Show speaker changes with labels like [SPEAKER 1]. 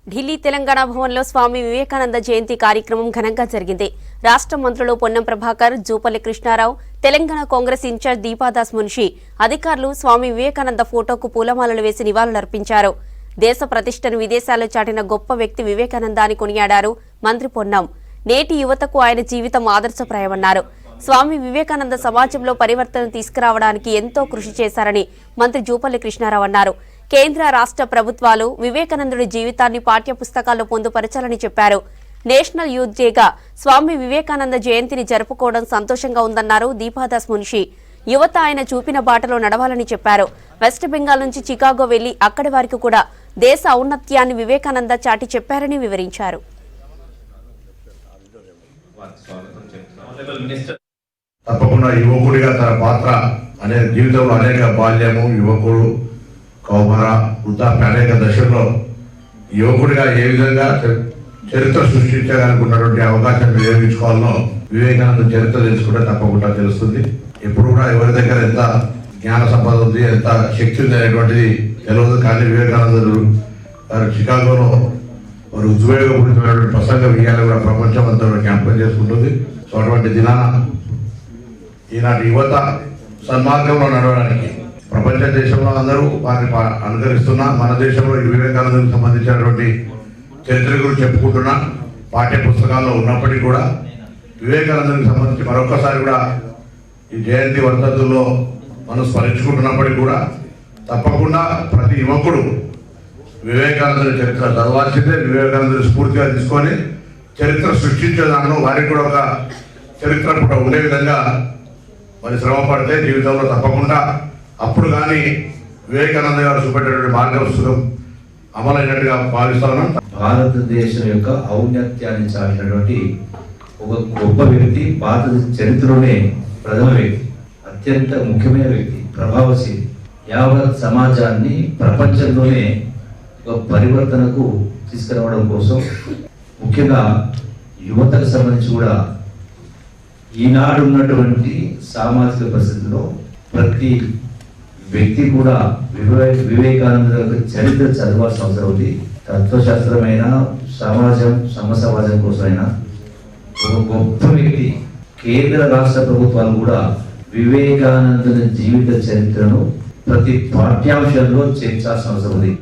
[SPEAKER 1] ఢిల్లీ తెలంగాణ భవన్లో స్వామి వివేకానంద జయంతి కార్యక్రమం ఘనంగా జరిగింది. రాష్ట్ర మంత్రులు పొన్నం ప్రభాకర్, జూపల్లి కృష్ణారావు, తెలంగాణ కాంగ్రెస్ ఇన్ఛార్జ్ దీపాదాస్ మున్షి, అధికారులు స్వామి వివేకానంద ఫోటోకు పూలమాలలు వేసి నివాళులర్పించారు. దేశ ప్రతిష్టను విదేశాల్లో చాటిన గొప్ప వ్యక్తి వివేకానంద అని కొనియాడారు మంత్రి పొన్నం. నేటి యువతకు ఆయన జీవితం ఆదర్శప్రాయమన్నారు. స్వామి వివేకానంద సమాజంలో పరివర్తన తీసుకురావడానికి ఎంతో కృషి చేశారని మంత్రి జూపల్లి కృష్ణారావు అన్నారు. కేంద్ర రాష్ట్ర ప్రభుత్వాలు వివేకానందుడి జీవితాన్ని పాఠ్యపుస్తకాల్లో పొందుపరచాలని చెప్పారు. నేషనల్ యూత్ డేగా స్వామి వివేకానంద జయంతిని జరుపుకోవడం సంతోషంగా ఉందన్నారు దీపాదాస్ మున్షి. యువత ఆయన చూపిన బాటలో నడవాలని చెప్పారు. వెస్ట్ బెంగాల్ నుంచి చికాగో వెళ్లి అక్కడి వారికి కూడా దేశ ఔన్నత్యాన్ని వివేకానంద చాటి చెప్పారని వివరించారు.
[SPEAKER 2] తప్పకుండా యువకుడిగా తన పాత్ర అనేక జీవితంలో అనేక బాల్యము, యువకుడు, కౌమార, వృద్ధాప్య అనేక దశల్లో యువకుడిగా ఏ విధంగా చరిత్ర సృష్టించగలుగుతున్నటువంటి అవకాశం వినియోగించుకోవాలో వివేకానంద చరిత్ర తెలుసుకుంటే తప్పకుండా తెలుస్తుంది. ఎప్పుడు కూడా ఎవరి దగ్గర ఎంత జ్ఞాన సంపద ఉంది, ఎంత శక్తి ఉంది అనేటువంటిది తెలియదు. కానీ వివేకానందుడు గారు చికాగోలో వారు ఉద్వేగపూరితమైనటువంటి ప్రసంగ విజయాలు కూడా ప్రపంచం అంతా జ్ఞాపకం చేసుకుంటుంది. సో అటువంటి దినాన ఈనాటి యువత సన్మార్గంలో నడవడానికి ప్రపంచ దేశంలో అందరూ వారిని అనుకరిస్తున్నా, మన దేశంలో వివేకానందకు సంబంధించినటువంటి చరిత్ర గురించి చెప్పుకుంటున్నా పాఠ్య పుస్తకాల్లో ఉన్నప్పటికీ కూడా వివేకానందకు సంబంధించి మరొకసారి కూడా ఈ జయంతి వర్ధంతుల్లో మనం స్మరించుకుంటున్నప్పటికీ కూడా తప్పకుండా ప్రతి యువకుడు వివేకానందుని చరిత్ర చదవాల్సిందే. వివేకానందుని స్ఫూర్తిగా తీసుకొని చరిత్ర సృష్టించే దాంట్లో వారికి కూడా ఒక చరిత్ర కూడా ఉండే విధంగా మరి శ్రమ పడితే జీవితంలో తప్పకుండా అప్పుడు కానీ వివేకానంద గారు చూపెట్టేటువంటి మార్గదర్శకం అమలైనట్టుగా భావిస్తాను.
[SPEAKER 3] భారతదేశం యొక్క ఔన్నత్యాన్ని చాటినటువంటి ఒక గొప్ప వ్యక్తి, భారత చరిత్రలోనే ప్రథమ వ్యక్తి, అత్యంత ముఖ్యమైన వ్యక్తి, ప్రభావశీలి, యావత్ సమాజాన్ని ప్రపంచంలోనే ఒక పరివర్తనకు తీసుకురావడం కోసం ముఖ్యంగా యువతకు సంబంధించి కూడా ఈనాడు ఉన్నటువంటి సామాజిక పరిస్థితుల్లో ప్రతి వ్యక్తి కూడా వివేకానంద చరిత్ర చదవాల్సిన అవసరం ఉంది. తత్వశాస్త్రమైన సమాజం కోసమైనా ఒక గొప్ప వ్యక్తి. కేంద్ర రాష్ట్ర ప్రభుత్వాలు కూడా వివేకానంద జీవిత చరిత్రను ప్రతి పాఠ్యాంశంలో చేర్చాల్సిన అవసరం ఉంది.